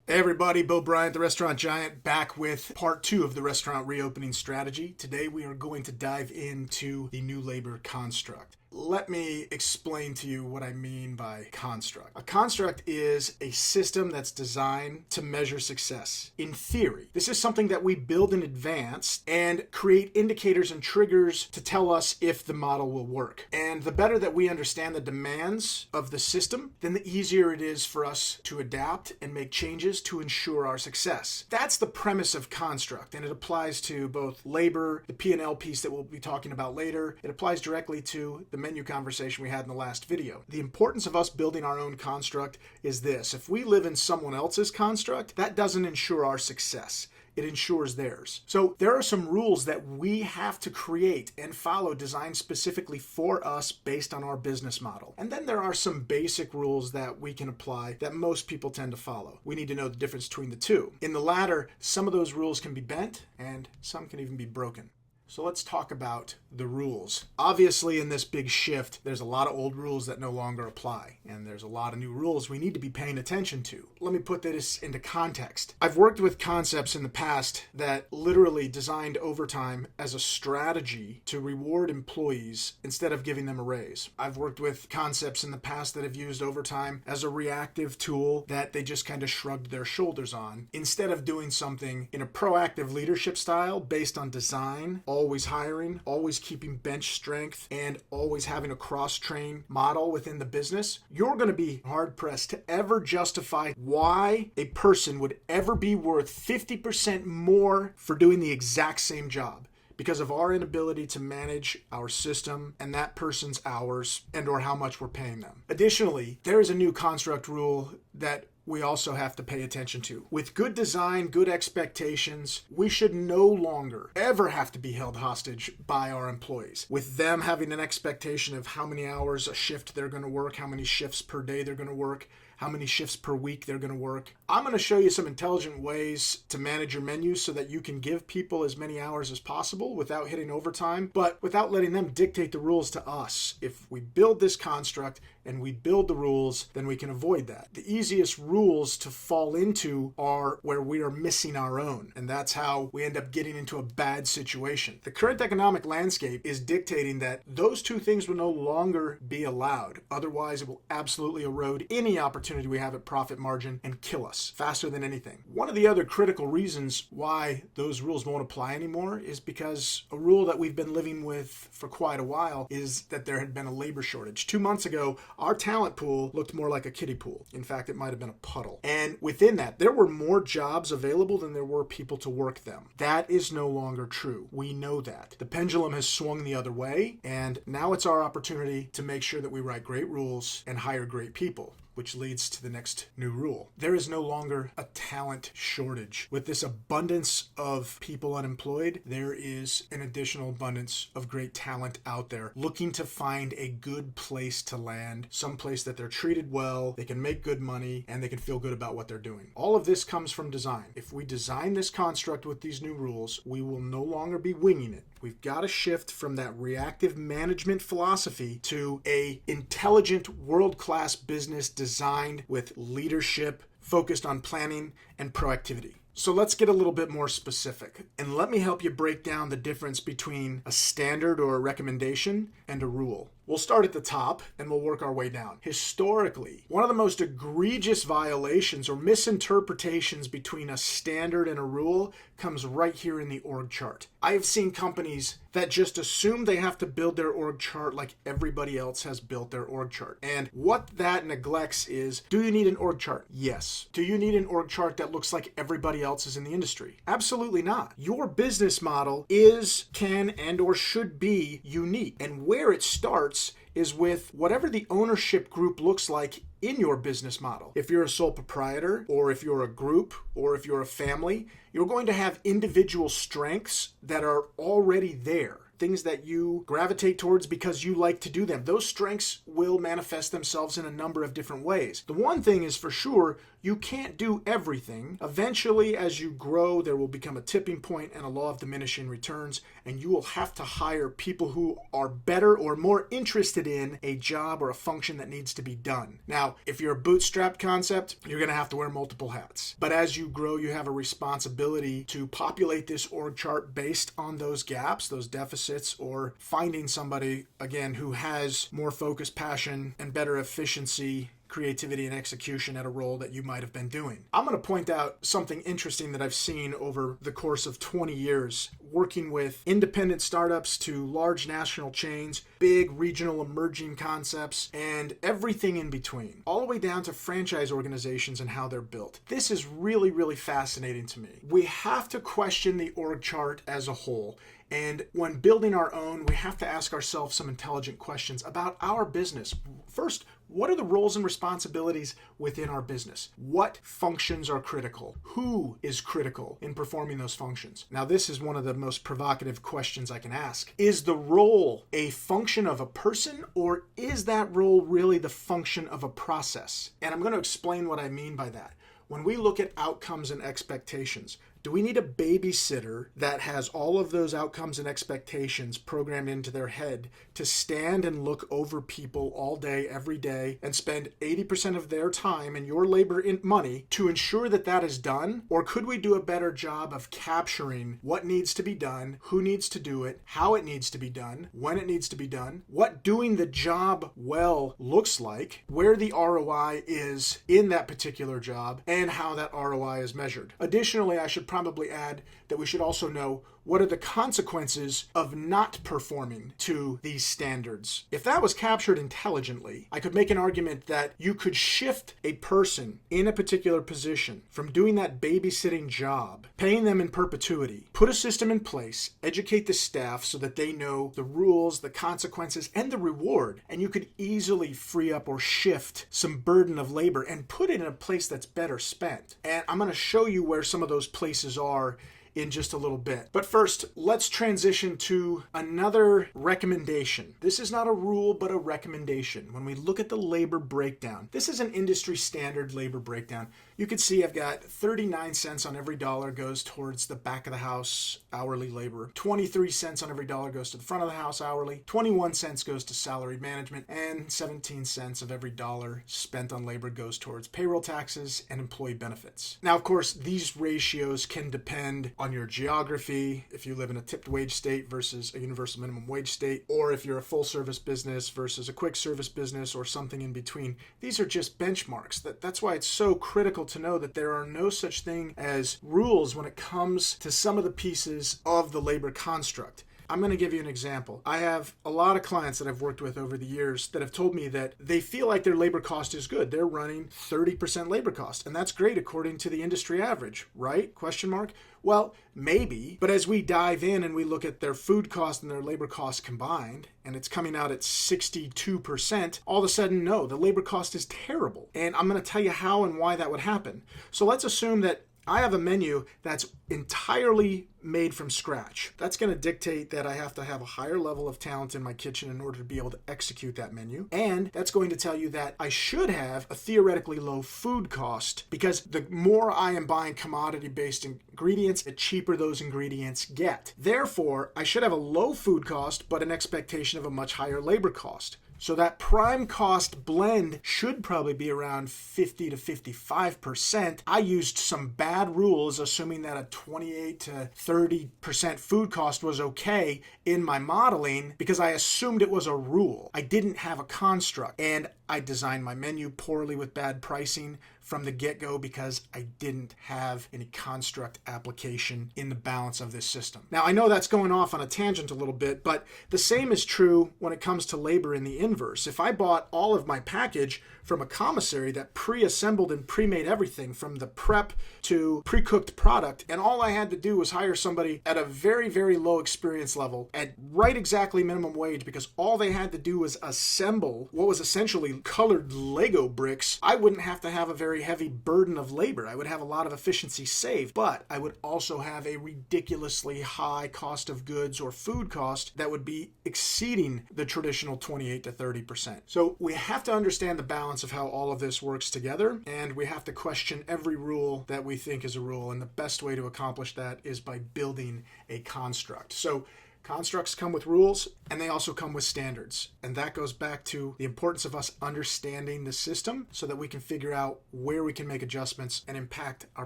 Hey everybody, Bryant, the restaurant giant, back with part 2 of the restaurant reopening strategy. Today we are going to dive into the new labor construct. Let me explain to you what I mean by construct. A construct is a system that's designed to measure success. In theory, this is something that we build in advance and create indicators and triggers to tell us if the model will work. And the better that we understand the demands of the system, then the easier it is for us to adapt and make changes to ensure our success. That's the premise of construct, and it applies to both labor, the P&L piece that we'll be talking about later. It applies directly to the menu conversation we had in the last video. The importance of us building our own construct is this: if we live in someone else's construct, that doesn't ensure our success. It ensures theirs. So there are some rules that we have to create and follow, designed specifically for us based on our business model. And then there are some basic rules that we can apply that most people tend to follow. We need to know the difference between the two. In the latter, some of those rules can be bent and some can even be broken. So let's talk about the rules. Obviously, in this big shift, there's a lot of old rules that no longer apply, and there's a lot of new rules we need to be paying attention to. Let me put this into context. I've worked with concepts in the past that literally designed overtime as a strategy to reward employees instead of giving them a raise. I've worked with concepts in the past that have used overtime as a reactive tool that they just kind of shrugged their shoulders on, instead of doing something in a proactive leadership style based on design, always hiring, always keeping bench strength, and always having a cross-train model within the business. You're going to be hard-pressed to ever justify why a person would ever be worth 50% more for doing the exact same job, because of our inability to manage our system and that person's hours and or how much we're paying them. Additionally, there is a new construct rule that we also have to pay attention to. With good design, good expectations, we should no longer ever have to be held hostage by our employees. With them having an expectation of how many hours a shift they're going to work, how many shifts per day they're going to work, how many shifts per week they're going to work. I'm going to show you some intelligent ways to manage your menus so that you can give people as many hours as possible without hitting overtime, but without letting them dictate the rules to us. If we build this construct and we build the rules, then we can avoid that. The easiest rules to fall into are where we are missing our own, and that's how we end up getting into a bad situation. The current economic landscape is dictating that those two things will no longer be allowed. Otherwise, it will absolutely erode any opportunity we have at profit margin and kill us faster than anything. One of the other critical reasons why those rules won't apply anymore is because a rule that we've been living with for quite a while is that there had been a labor shortage. 2 months ago, our talent pool looked more like a kiddie pool. In fact, it might have been a puddle. And within that, there were more jobs available than there were people to work them. That is no longer true. We know that. The pendulum has swung the other way, and now it's our opportunity to make sure that we write great rules and hire great people, which leads to the next new rule. There is no longer a talent shortage. With this abundance of people unemployed, there is an additional abundance of great talent out there looking to find a good place to land, some place that they're treated well, they can make good money, and they can feel good about what they're doing. All of this comes from design. If we design this construct with these new rules, we will no longer be winging it. We've got to shift from that reactive management philosophy to a intelligent, world-class business designed with leadership, focused on planning and proactivity. So let's get a little bit more specific, and let me help you break down the difference between a standard or a recommendation and a rule. We'll start at the top and we'll work our way down. Historically, one of the most egregious violations or misinterpretations between a standard and a rule comes right here in the org chart. I have seen companies that just assume they have to build their org chart like everybody else has built their org chart. And what that neglects is, do you need an org chart? Yes. Do you need an org chart that looks like everybody else's in the industry? Absolutely not. Your business model is, can, and or should be unique. And where it starts is with whatever the ownership group looks like in your business model. If you're a sole proprietor, or if you're a group, or if you're a family, you're going to have individual strengths that are already there. Things that you gravitate towards because you like to do them. Those strengths will manifest themselves in a number of different ways. The one thing is for sure, You can't do everything. Eventually, as you grow, there will become a tipping point and a law of diminishing returns, and you will have to hire people who are better or more interested in a job or a function that needs to be done. Now, if you're a bootstrapped concept, you're going to have to wear multiple hats. But as you grow, you have a responsibility to populate this org chart based on those gaps, those deficits, or finding somebody, again, who has more focus, passion, and better efficiency, creativity, and execution at a role that you might have been doing. I'm going to point out something interesting that I've seen over the course of 20 years, working with independent startups to large national chains, big regional emerging concepts, and everything in between, all the way down to franchise organizations and how they're built. This is really, really fascinating to me. We have to question the org chart as a whole. And when building our own, we have to ask ourselves some intelligent questions about our business. First, what are the roles and responsibilities within our business? What functions are critical? Who is critical in performing those functions? Now, this is one of the most provocative questions I can ask. Is the role a function of a person, or is that role really the function of a process? And I'm going to explain what I mean by that. When we look at outcomes and expectations, do we need a babysitter that has all of those outcomes and expectations programmed into their head to stand and look over people all day, every day, and spend 80% of their time and your labor and money to ensure that that is done? Or could we do a better job of capturing what needs to be done, who needs to do it, how it needs to be done, when it needs to be done, what doing the job well looks like, where the ROI is in that particular job, and how that ROI is measured? Additionally, I should probably add that we should also know what are the consequences of not performing to these standards. If that was captured intelligently, I could make an argument that you could shift a person in a particular position from doing that babysitting job, paying them in perpetuity, put a system in place, educate the staff so that they know the rules, the consequences, and the reward, and you could easily free up or shift some burden of labor and put it in a place that's better spent. And I'm going to show you where some of those places are in just a little bit. But first, let's transition to another recommendation. This is not a rule, but a recommendation. When we look at the labor breakdown, this is an industry standard labor breakdown. You can see I've got 39 cents on every dollar goes towards the back of the house hourly labor. 23 cents on every dollar goes to the front of the house hourly. 21 cents goes to salary management, and 17 cents of every dollar spent on labor goes towards payroll taxes and employee benefits. Now, of course, these ratios can depend on your geography, if you live in a tipped wage state versus a universal minimum wage state, or if you're a full service business versus a quick service business, or something in between. These are just benchmarks. That's why it's so critical to know that there are no such thing as rules when it comes to some of the pieces of the labor construct. I'm going to give you an example. I have a lot of clients that I've worked with over the years that have told me that they feel like their labor cost is good. They're running 30% labor cost, and that's great according to the industry average, right? Question mark? Well, maybe, but as we dive in and we look at their food cost and their labor cost combined, and it's coming out at 62%, all of a sudden, no, the labor cost is terrible. And I'm going to tell you how and why that would happen. So let's assume that I have a menu that's entirely made from scratch. That's going to dictate that I have to have a higher level of talent in my kitchen in order to be able to execute that menu. And that's going to tell you that I should have a theoretically low food cost, because the more I am buying commodity-based ingredients, the cheaper those ingredients get. Therefore, I should have a low food cost, but an expectation of a much higher labor cost. So that prime cost blend should probably be around 50 to 55%. I used some bad rules, assuming that a 28 to 30% food cost was okay in my modeling, because I assumed it was a rule. I didn't have a construct, and I designed my menu poorly with bad pricing from the get-go because I didn't have any construct application in the balance of this system. Now, I know that's going off on a tangent a little bit, but the same is true when it comes to labor in the inverse. If I bought all of my package from a commissary that pre-assembled and pre-made everything from the prep to pre-cooked product, and all I had to do was hire somebody at a very, very low experience level at right exactly minimum wage, because all they had to do was assemble what was essentially colored Lego bricks, I wouldn't have to have a very very heavy burden of labor. I would have a lot of efficiency saved, but I would also have a ridiculously high cost of goods or food cost that would be exceeding the traditional 28 to 30%. So we have to understand the balance of how all of this works together, and we have to question every rule that we think is a rule. And the best way to accomplish that is by building a construct. So constructs come with rules, and they also come with standards. And that goes back to the importance of us understanding the system so that we can figure out where we can make adjustments and impact our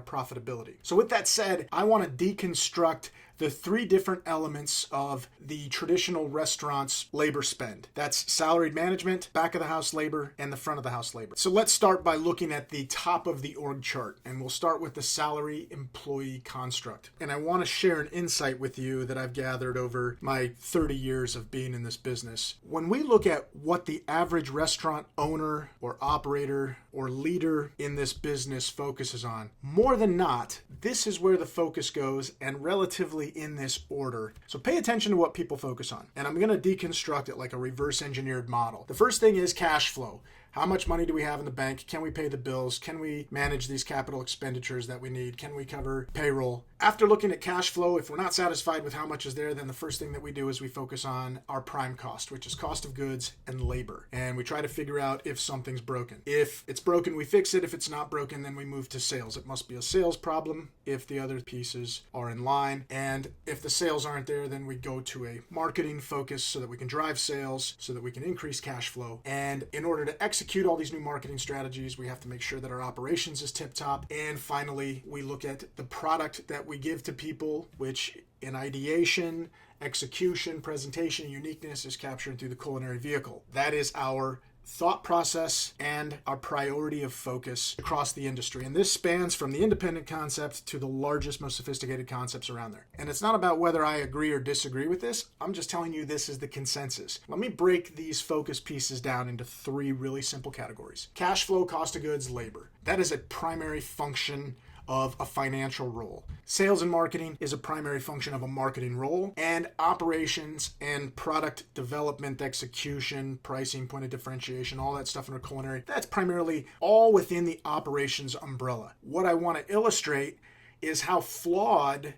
profitability. So with that said, I want to deconstruct the three different elements of the traditional restaurant's labor spend. That's salaried management, back of the house labor, and the front of the house labor. So let's start by looking at the top of the org chart, and we'll start with the salary employee construct. And I want to share an insight with you that I've gathered over my 30 years of being in this business. When we look at what the average restaurant owner or operator or leader in this business focuses on, more than not, this is where the focus goes, and relatively in this order. So pay attention to what people focus on. And I'm going to deconstruct it like a reverse engineered model. The first thing is cash flow. How much money do we have in the bank? Can we pay the bills? Can we manage these capital expenditures that we need? Can we cover payroll? After looking at cash flow, if we're not satisfied with how much is there, then the first thing that we do is we focus on our prime cost, which is cost of goods and labor. And we try to figure out if something's broken. If it's broken, we fix it. If it's not broken, then we move to sales. It must be a sales problem if the other pieces are in line. And if the sales aren't there, then we go to a marketing focus so that we can drive sales, so that we can increase cash flow. And in order to execute all these new marketing strategies, we have to make sure that our operations is tip top. And finally, we look at the product that we give to people, which in ideation, execution, presentation, uniqueness is captured through the culinary vehicle. That is our thought process and our priority of focus across the industry. And this spans from the independent concept to the largest, most sophisticated concepts around there. And it's not about whether I agree or disagree with this. I'm just telling you this is the consensus. Let me break these focus pieces down into three really simple categories. Cash flow, cost of goods, labor. That is a primary function of a financial role. Sales and marketing is a primary function of a marketing role, and operations and product development, execution, pricing, point of differentiation, all that stuff in our culinary, that's primarily all within the operations umbrella. What I want to illustrate is how flawed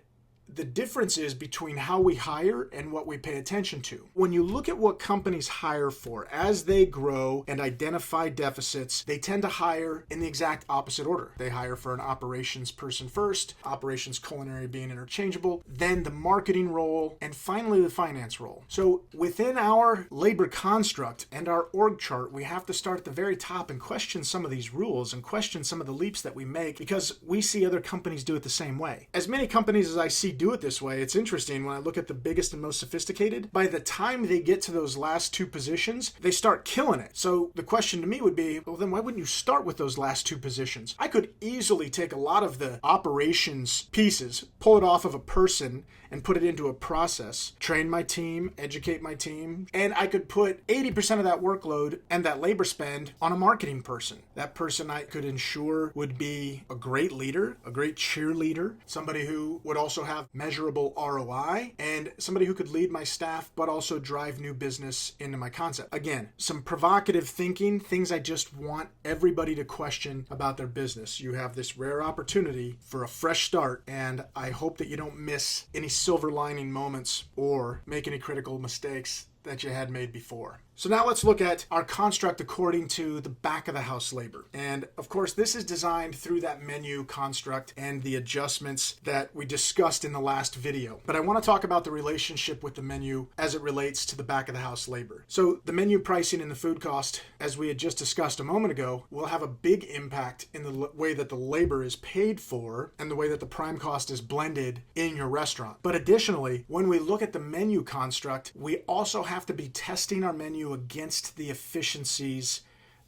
the difference is between how we hire and what we pay attention to. When you look at what companies hire for, as they grow and identify deficits, they tend to hire in the exact opposite order. They hire for an operations person first, operations culinary being interchangeable, then the marketing role, and finally the finance role. So within our labor construct and our org chart, we have to start at the very top and question some of these rules and question some of the leaps that we make because we see other companies do it the same way. As many companies as I see do it this way, it's interesting when I look at the biggest and most sophisticated, by the time they get to those last two positions, they start killing it. So the question to me would be, well, then why wouldn't you start with those last two positions? I could easily take a lot of the operations pieces, pull it off of a person and put it into a process, train my team, educate my team, and I could put 80% of that workload and that labor spend on a marketing person. That person I could ensure would be a great leader, a great cheerleader, somebody who would also have measurable ROI, and somebody who could lead my staff but also drive new business into my concept. Again, some provocative thinking, things I just want everybody to question about their business. You have this rare opportunity for a fresh start, and I hope that you don't miss any silver lining moments or make any critical mistakes that you had made before. So now let's look at our construct according to the back of the house labor. And of course, this is designed through that menu construct and the adjustments that we discussed in the last video. But I want to talk about the relationship with the menu as it relates to the back of the house labor. So the menu pricing and the food cost, as we had just discussed a moment ago, will have a big impact in the way that the labor is paid for and the way that the prime cost is blended in your restaurant. But additionally, when we look at the menu construct, we also have to be testing our menu against the efficiencies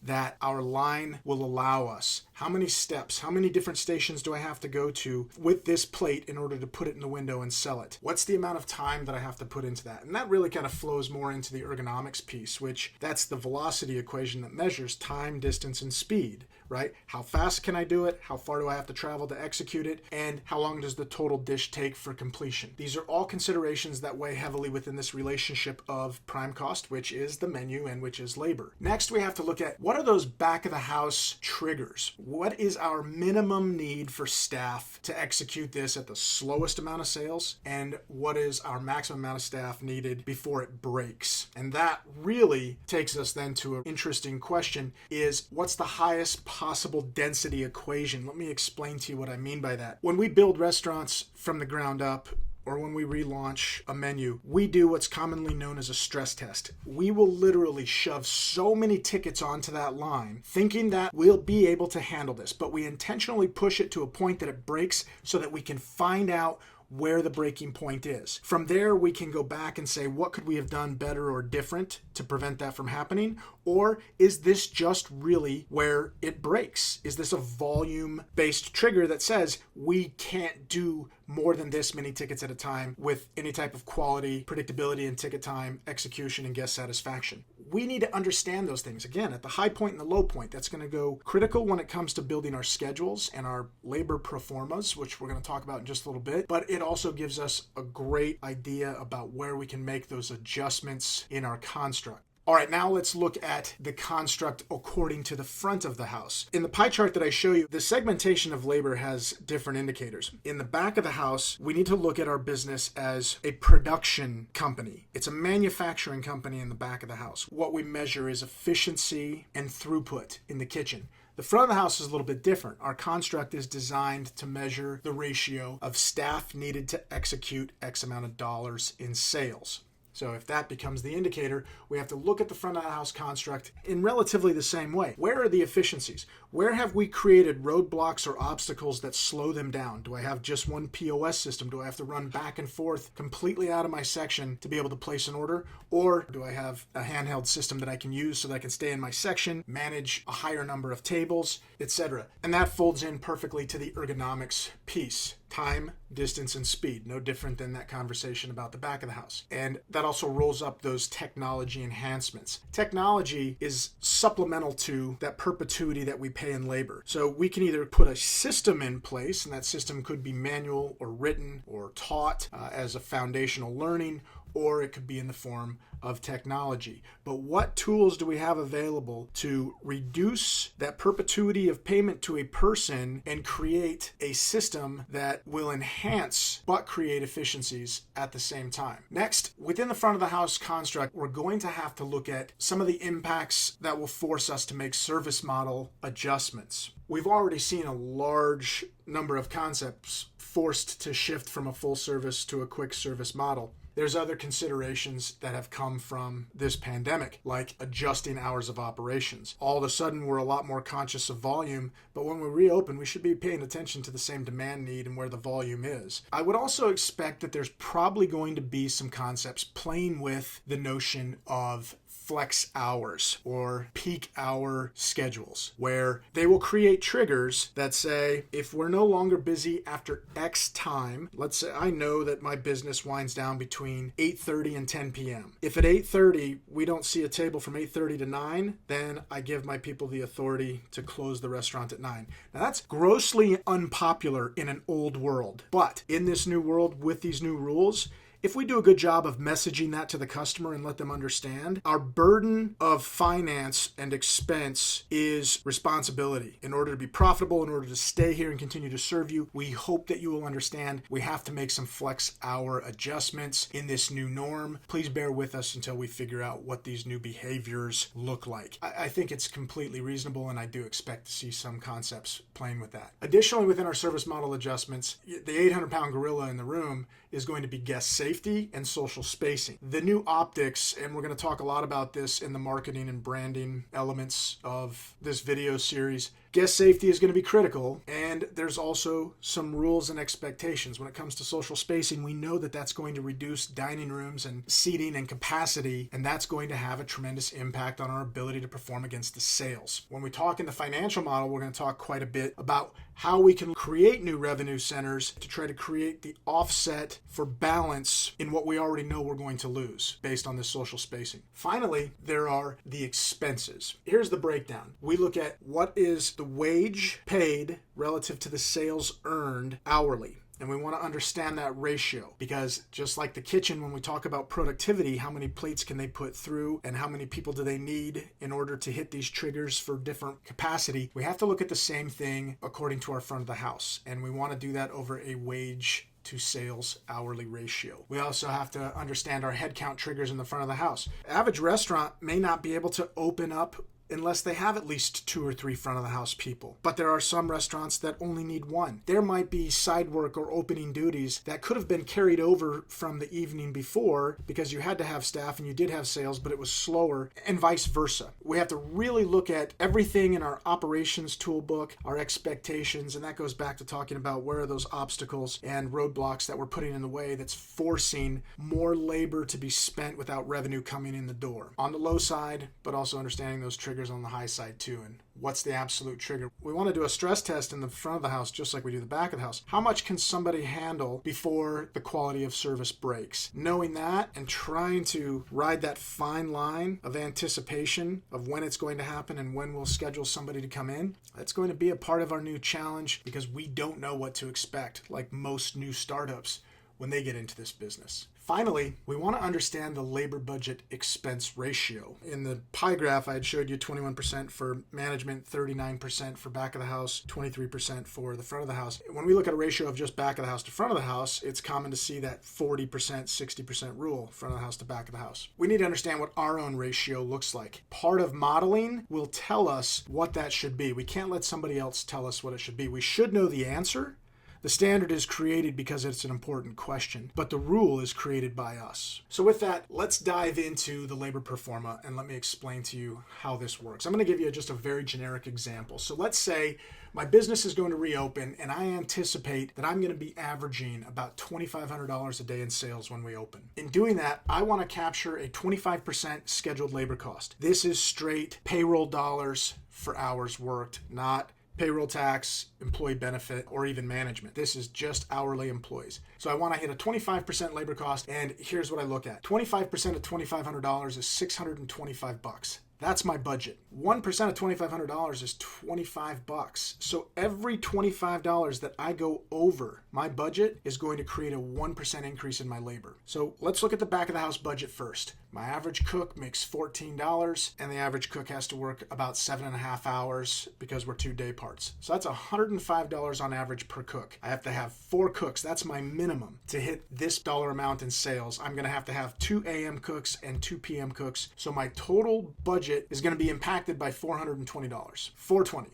that our line will allow us. How many steps, how many different stations do I have to go to with this plate in order to put it in the window and sell it? What's the amount of time that I have to put into that? And that really kind of flows more into the ergonomics piece, which that's the velocity equation that measures time, distance, and speed. right? How fast can I do it? How far do I have to travel to execute it? And how long does the total dish take for completion? These are all considerations that weigh heavily within this relationship of prime cost, which is the menu and which is labor. Next, we have to look at what are those back of the house triggers? What is our minimum need for staff to execute this at the slowest amount of sales? And what is our maximum amount of staff needed before it breaks? And that really takes us then to an interesting question is what's the highest possible density equation? Let me explain to you what I mean by that. When we build restaurants from the ground up, or when we relaunch a menu, we do what's commonly known as a stress test. We will literally shove so many tickets onto that line, thinking that we'll be able to handle this, but we intentionally push it to a point that it breaks so that we can find out where the breaking point is. From there, we can go back and say, what could we have done better or different to prevent that from happening? Or is this just really where it breaks? Is this a volume-based trigger that says we can't do more than this many tickets at a time with any type of quality, predictability, and ticket time, execution, and guest satisfaction? We need to understand those things. Again, at the high point and the low point, that's going to go critical when it comes to building our schedules and our labor performas, which we're going to talk about in just a little bit. But it also gives us a great idea about where we can make those adjustments in our construct. All right, now let's look at the construct according to the front of the house. In the pie chart that I show you, the segmentation of labor has different indicators. In the back of the house, we need to look at our business as a production company. It's a manufacturing company in the back of the house. What we measure is efficiency and throughput in the kitchen. The front of the house is a little bit different. Our construct is designed to measure the ratio of staff needed to execute X amount of dollars in sales. So if that becomes the indicator, we have to look at the front of the house construct in relatively the same way. Where are the efficiencies? Where have we created roadblocks or obstacles that slow them down? Do I have just one POS system? Do I have to run back and forth completely out of my section to be able to place an order? Or do I have a handheld system that I can use so that I can stay in my section, manage a higher number of tables, etc.? And that folds in perfectly to the ergonomics piece. Time, distance, and speed. No different than that conversation about the back of the house. And that also rolls up those technology enhancements. Technology is supplemental to that perpetuity that we pay in labor. So we can either put a system in place, and that system could be manual or written or taught as a foundational learning, or it could be in the form of technology. But what tools do we have available to reduce that perpetuity of payment to a person and create a system that will enhance but create efficiencies at the same time? Next, within the front of the house construct, we're going to have to look at some of the impacts that will force us to make service model adjustments. We've already seen a large number of concepts forced to shift from a full service to a quick service model. There's other considerations that have come from this pandemic, like adjusting hours of operations. All of a sudden, we're a lot more conscious of volume, but when we reopen, we should be paying attention to the same demand need and where the volume is. I would also expect that there's probably going to be some concepts playing with the notion of flex hours or peak hour schedules, where they will create triggers that say, if we're no longer busy after X time, let's say I know that my business winds down between 8:30 and 10 p.m. If at 8:30 we don't see a table from 8:30 to 9, then I give my people the authority to close the restaurant at 9. Now that's grossly unpopular in an old world, but in this new world with these new rules, if we do a good job of messaging that to the customer and let them understand, our burden of finance and expense is responsibility. In order to be profitable, in order to stay here and continue to serve you, we hope that you will understand we have to make some flex hour adjustments in this new norm. Please bear with us until we figure out what these new behaviors look like. I think it's completely reasonable, and I do expect to see some concepts playing with that. Additionally, within our service model adjustments, the 800-pound gorilla in the room is going to be guest safety and social spacing. The new optics, and we're going to talk a lot about this in the marketing and branding elements of this video series, guest safety is going to be critical, and there's also some rules and expectations. When it comes to social spacing, we know that that's going to reduce dining rooms and seating and capacity, and that's going to have a tremendous impact on our ability to perform against the sales. When we talk in the financial model, we're going to talk quite a bit about how we can create new revenue centers to try to create the offset for balance in what we already know we're going to lose based on this social spacing. Finally, there are the expenses. Here's the breakdown. We look at what is the wage paid relative to the sales earned hourly. And we want to understand that ratio, because just like the kitchen, when we talk about productivity, how many plates can they put through and how many people do they need in order to hit these triggers for different capacity, we have to look at the same thing according to our front of the house. And we want to do that over a wage to sales hourly ratio. We also have to understand our headcount triggers in the front of the house. Average restaurant may not be able to open up unless they have at least 2 or 3 front of the house people. But there are some restaurants that only need 1. There might be side work or opening duties that could have been carried over from the evening before because you had to have staff and you did have sales, but it was slower, and vice versa. We have to really look at everything in our operations toolbook, our expectations, and that goes back to talking about where are those obstacles and roadblocks that we're putting in the way that's forcing more labor to be spent without revenue coming in the door. On the low side, but also understanding those triggers on the high side too, and what's the absolute trigger. We want to do a stress test in the front of the house just like we do the back of the house. How much can somebody handle before the quality of service breaks? Knowing that and trying to ride that fine line of anticipation of when it's going to happen and when we'll schedule somebody to come in, that's going to be a part of our new challenge, because we don't know what to expect, like most new startups when they get into this business. Finally, we want to understand the labor budget expense ratio. In the pie graph, I had showed you 21% for management, 39% for back of the house, 23% for the front of the house. When we look at a ratio of just back of the house to front of the house, it's common to see that 40%, 60% rule, front of the house to back of the house. We need to understand what our own ratio looks like. Part of modeling will tell us what that should be. We can't let somebody else tell us what it should be. We should know the answer. The standard is created because it's an important question, but the rule is created by us. So with that, let's dive into the labor Performa and let me explain to you how this works. I'm going to give you just a very generic example. So let's say my business is going to reopen and I anticipate that I'm going to be averaging about $2,500 a day in sales when we open. In doing that, I want to capture a 25% scheduled labor cost. This is straight payroll dollars for hours worked, not payroll tax, employee benefit, or even management. This is just hourly employees. So I want to hit a 25% labor cost, and here's what I look at. 25% of $2,500 is $625. That's my budget. 1% of $2,500 is $25. So every $25 that I go over my budget is going to create a 1% increase in my labor. So let's look at the back of the house budget first. My average cook makes $14, and the average cook has to work about 7.5 hours because we're 2 day parts. So that's $105 on average per cook. I have to have 4 cooks. That's my minimum to hit this dollar amount in sales. I'm going to have 2 a.m. cooks and 2 p.m. cooks. So my total budget is going to be impacted by $420. $420.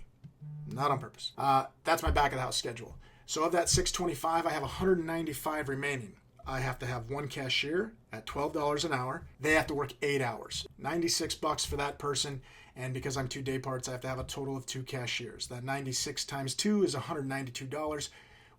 Not on purpose. That's my back of the house schedule. So of that $625, I have $195 remaining. I have to have 1 cashier at $12 an hour. They have to work 8 hours. $96 for that person. And because I'm 2 day parts, I have to have a total of 2 cashiers. That 96 times 2 is $192,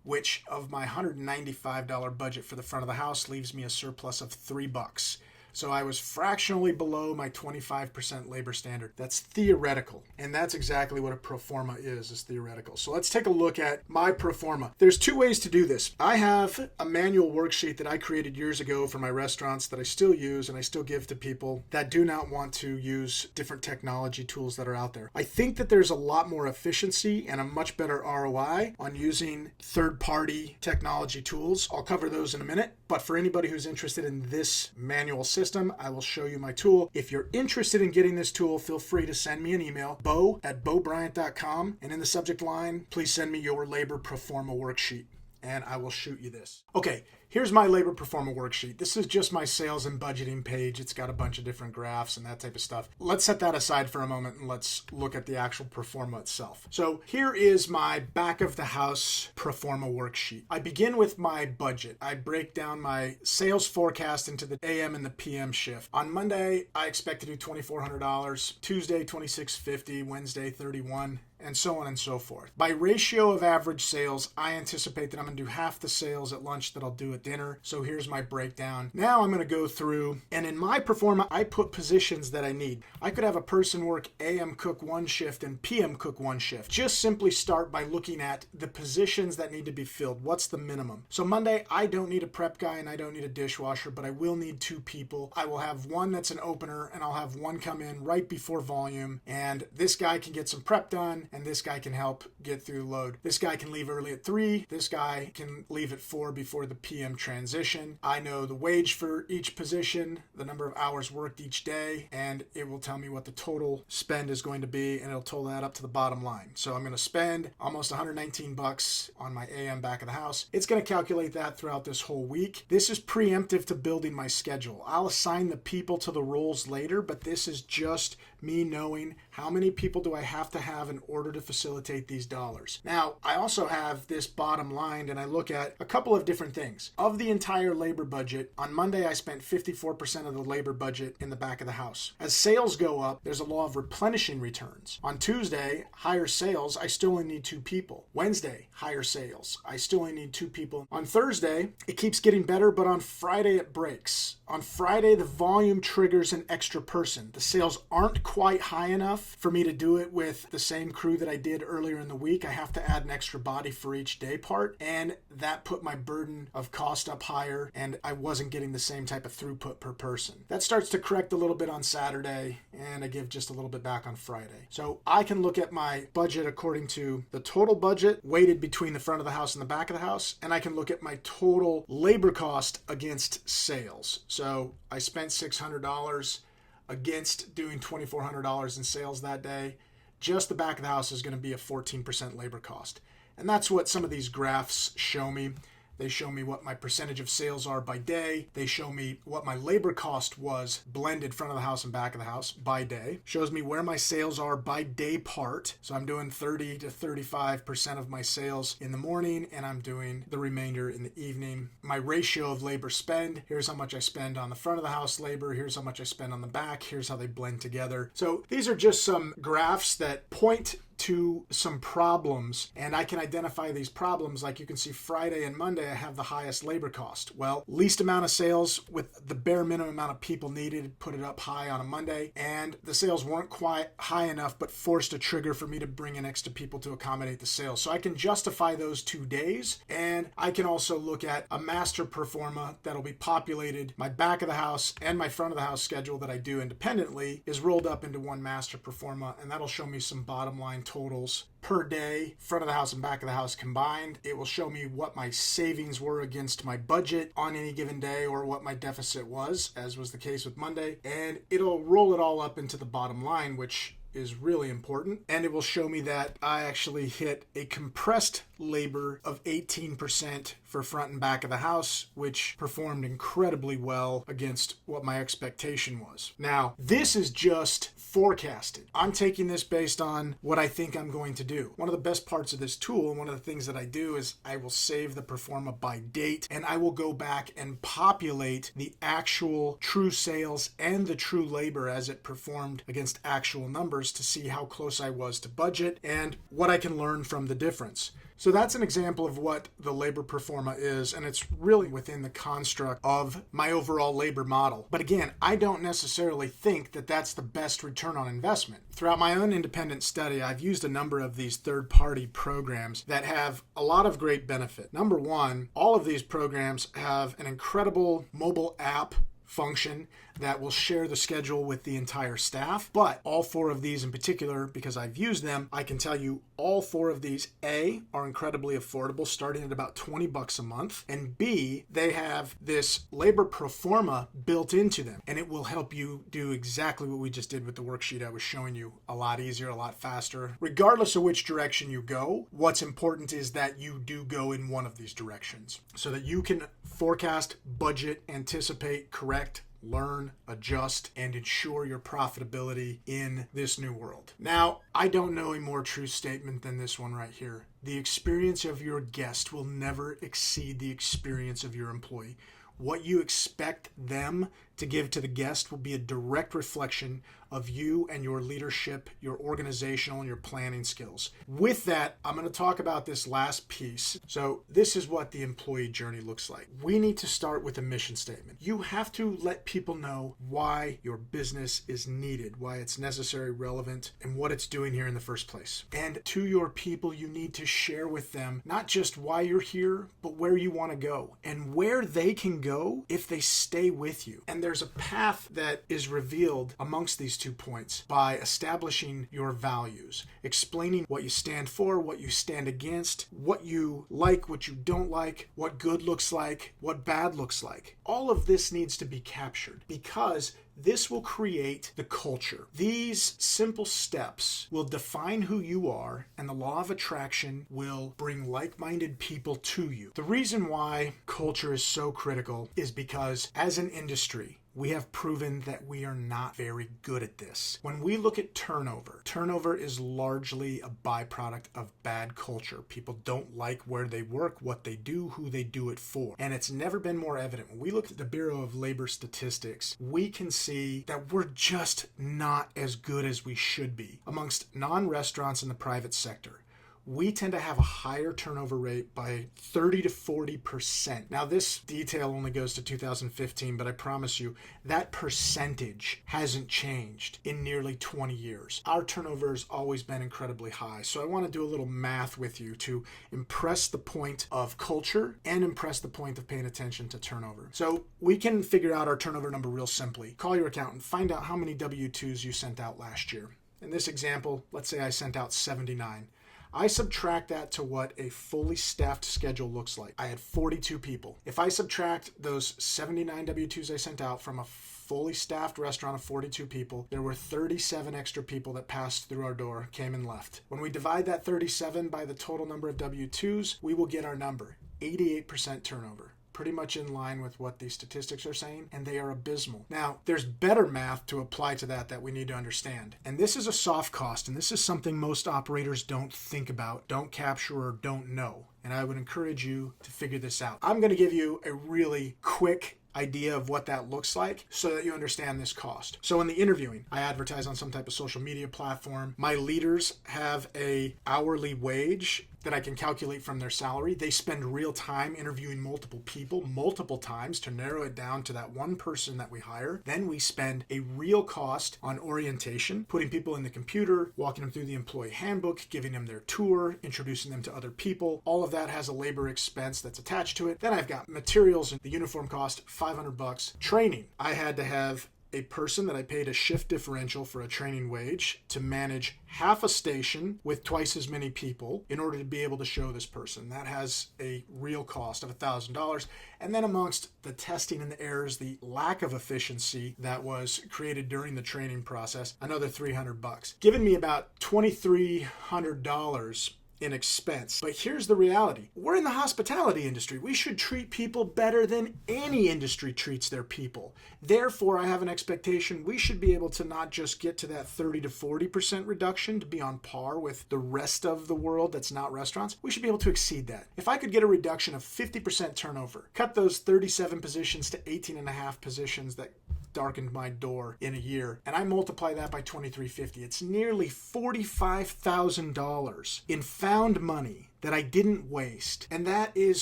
which of my $195 budget for the front of the house leaves me a surplus of $3. So I was fractionally below my 25% labor standard. That's theoretical. And that's exactly what a Performa is theoretical. So let's take a look at my Performa. There's 2 ways to do this. I have a manual worksheet that I created years ago for my restaurants that I still use and I still give to people that do not want to use different technology tools that are out there. I think that there's a lot more efficiency and a much better ROI on using third-party technology tools. I'll cover those in a minute. But for anybody who's interested in this manual system, I will show you my tool. If you're interested in getting this tool, feel free to send me an email, bo@bobryant.com, and in the subject line, please send me your labor Performa worksheet, and I will shoot you this. Okay, here's my labor Performa worksheet. This is just my sales and budgeting page. It's got a bunch of different graphs and that type of stuff. Let's set that aside for a moment and let's look at the actual Performa itself. So here is my back of the house Performa worksheet. I begin with my budget. I break down my sales forecast into the AM and the PM shift. On Monday, I expect to do $2,400. Tuesday, $2,650. Wednesday, $31. And so on and so forth. By ratio of average sales, I anticipate that I'm going to do half the sales at lunch that I'll do at dinner. So here's my breakdown. Now I'm going to go through, and in my Performa, I put positions that I need. I could have a person work AM cook 1 shift and PM cook 1 shift. Just simply start by looking at the positions that need to be filled. What's the minimum? So Monday, I don't need a prep guy and I don't need a dishwasher, but I will need 2 people. I will have 1 that's an opener and I'll have 1 come in right before volume, and this guy can get some prep done. 7, and this guy can help get through the load. This guy can leave early at 3. This guy can leave at 4 before the PM transition. I know the wage for each position, the number of hours worked each day, and it will tell me what the total spend is going to be, and it'll total that up to the bottom line. So I'm going to spend almost $119 on my AM back of the house. It's going to calculate that throughout this whole week. This is preemptive to building my schedule. I'll assign the people to the roles later, but this is just me knowing how many people do I have to have in order to facilitate these dollars. Now, I also have this bottom line, and I look at a couple of different things. Of the entire labor budget, on Monday I spent 54% of the labor budget in the back of the house. As sales go up, there's a law of replenishing returns. On Tuesday, higher sales, I still only need 2 people. Wednesday, higher sales, I still only need 2 people. On Thursday, it keeps getting better, but on Friday it breaks. On Friday, the volume triggers an extra person. The sales aren't quite high enough for me to do it with the same crew that I did earlier in the week. I have to add an extra body for each day part, and that put my burden of cost up higher, and I wasn't getting the same type of throughput per person. That starts to correct a little bit on Saturday, and I give just a little bit back on Friday. So I can look at my budget according to the total budget weighted between the front of the house and the back of the house, and I can look at my total labor cost against sales. So I spent $600 against doing $2,400 in sales that day. Just the back of the house is going to be a 14% labor cost. And that's what some of these graphs show me. They show me what my percentage of sales are by day. They show me what my labor cost was blended front of the house and back of the house by day. Shows me where my sales are by day part. So I'm doing 30 to 35% of my sales in the morning, and I'm doing the remainder in the evening. My ratio of labor spend, here's how much I spend on the front of the house labor. Here's how much I spend on the back. Here's how they blend together. So these are just some graphs that point to some problems, and I can identify these problems. Like you can see Friday and Monday I have the highest labor cost. Well, least amount of sales with the bare minimum amount of people needed, put it up high on a Monday, and the sales weren't quite high enough but forced a trigger for me to bring in extra people to accommodate the sales. So I can justify those 2 days, and I can also look at a master Performa that'll be populated. My back of the house and my front of the house schedule that I do independently is rolled up into one master Performa, and that'll show me some bottom line totals per day, front of the house and back of the house combined. It will show me what my savings were against my budget on any given day, or what my deficit was, as was the case with Monday, and it'll roll it all up into the bottom line, which is really important. And it will show me that I actually hit a compressed labor of 18% for front and back of the house, which performed incredibly well against what my expectation was. Now, this is just forecasted. I'm taking this based on what I think I'm going to do. One of the best parts of this tool, and one of the things that I do, is I will save the Performa by date, and I will go back and populate the actual true sales and the true labor as it performed against actual numbers to see how close I was to budget and what I can learn from the difference. So that's an example of what the labor Performa is, and it's really within the construct of my overall labor model. But again, I don't necessarily think that that's the best return on investment. Throughout my own independent study, I've used a number of these third-party programs that have a lot of great benefit. Number one, all of these programs have an incredible mobile app function that will share the schedule with the entire staff. But all 4 of these in particular, because I've used them, I can tell you all 4 of these, A, are incredibly affordable, starting at about $20 a month, and B, they have this labor Performa built into them, and it will help you do exactly what we just did with the worksheet I was showing you, a lot easier, a lot faster. Regardless of which direction you go, what's important is that you do go in one of these directions so that you can forecast, budget, anticipate, correct, learn, adjust, and ensure your profitability in this new world. Now, I don't know a more true statement than this one right here. The experience of your guest will never exceed the experience of your employee. What you expect them to give to the guest will be a direct reflection of you and your leadership, your organizational and your planning skills. With that, I'm going to talk about this last piece. So this is what the employee journey looks like. We need to start with a mission statement. You have to let people know why your business is needed, why it's necessary, relevant, and what it's doing here in the first place. And to your people, you need to share with them not just why you're here, but where you want to go and where they can go if they stay with you. And there's a path that is revealed amongst these 2 points by establishing your values, explaining what you stand for, what you stand against, what you like, what you don't like, what good looks like, what bad looks like. All of this needs to be captured because this will create the culture. These simple steps will define who you are, and the law of attraction will bring like-minded people to you. The reason why culture is so critical is because as an industry, we have proven that we are not very good at this. When we look at turnover is largely a byproduct of bad culture. People don't like where they work, what they do, who they do it for. And it's never been more evident. When we look at the Bureau of Labor Statistics, we can see that we're just not as good as we should be amongst non-restaurants in the private sector. We tend to have a higher turnover rate by 30 to 40%. Now, this detail only goes to 2015, but I promise you that percentage hasn't changed in nearly 20 years. Our turnover has always been incredibly high. So I want to do a little math with you to impress the point of culture and impress the point of paying attention to turnover. So we can figure out our turnover number real simply. Call your accountant, find out how many W-2s you sent out last year. In this example, let's say I sent out 79. I subtract that to what a fully staffed schedule looks like. I had 42 people. If I subtract those 79 W-2s I sent out from a fully staffed restaurant of 42 people, there were 37 extra people that passed through our door, came and left. When we divide that 37 by the total number of W-2s, we will get our number, 88% turnover. Pretty much in line with what these statistics are saying, and they are abysmal. Now, there's better math to apply to that we need to understand. And this is a soft cost, and this is something most operators don't think about, don't capture, or don't know. And I would encourage you to figure this out. I'm going to give you a really quick idea of what that looks like so that you understand this cost. So in the interviewing, I advertise on some type of social media platform. My leaders have a hourly wage that I can calculate from their salary. They spend real time interviewing multiple people multiple times to narrow it down to that one person that we hire. Then we spend a real cost on orientation, putting people in the computer, walking them through the employee handbook, giving them their tour, introducing them to other people. All of that has a labor expense that's attached to it. Then I've got materials and the uniform cost, $500. Training. I had to have a person that I paid a shift differential for a training wage to manage half a station with twice as many people in order to be able to show this person. That has a real cost of $1,000. And then amongst the testing and the errors, the lack of efficiency that was created during the training process, another $300, giving me about $2,300 in expense. But here's the reality. We're in the hospitality industry. We should treat people better than any industry treats their people. Therefore, I have an expectation we should be able to not just get to that 30 to 40% reduction to be on par with the rest of the world that's not restaurants. We should be able to exceed that. If I could get a reduction of 50% turnover, cut those 37 positions to 18 and a half positions that darkened my door in a year, and I multiply that by 2350, it's nearly $45,000 in found money that I didn't waste. And that is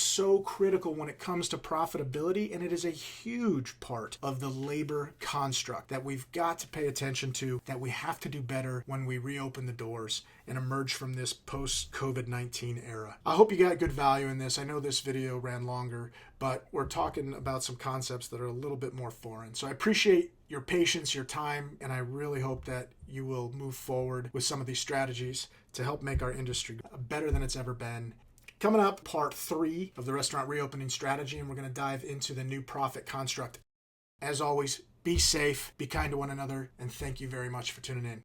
so critical when it comes to profitability, and it is a huge part of the labor construct that we've got to pay attention to, that we have to do better when we reopen the doors and emerge from this post-COVID-19 era. I hope you got good value in this. I know this video ran longer, but we're talking about some concepts that are a little bit more foreign. So I appreciate your patience, your time, and I really hope that you will move forward with some of these strategies to help make our industry better than it's ever been. Coming up, part 3 of the restaurant reopening strategy, and we're going to dive into the new profit construct. As always, be safe, be kind to one another, and thank you very much for tuning in.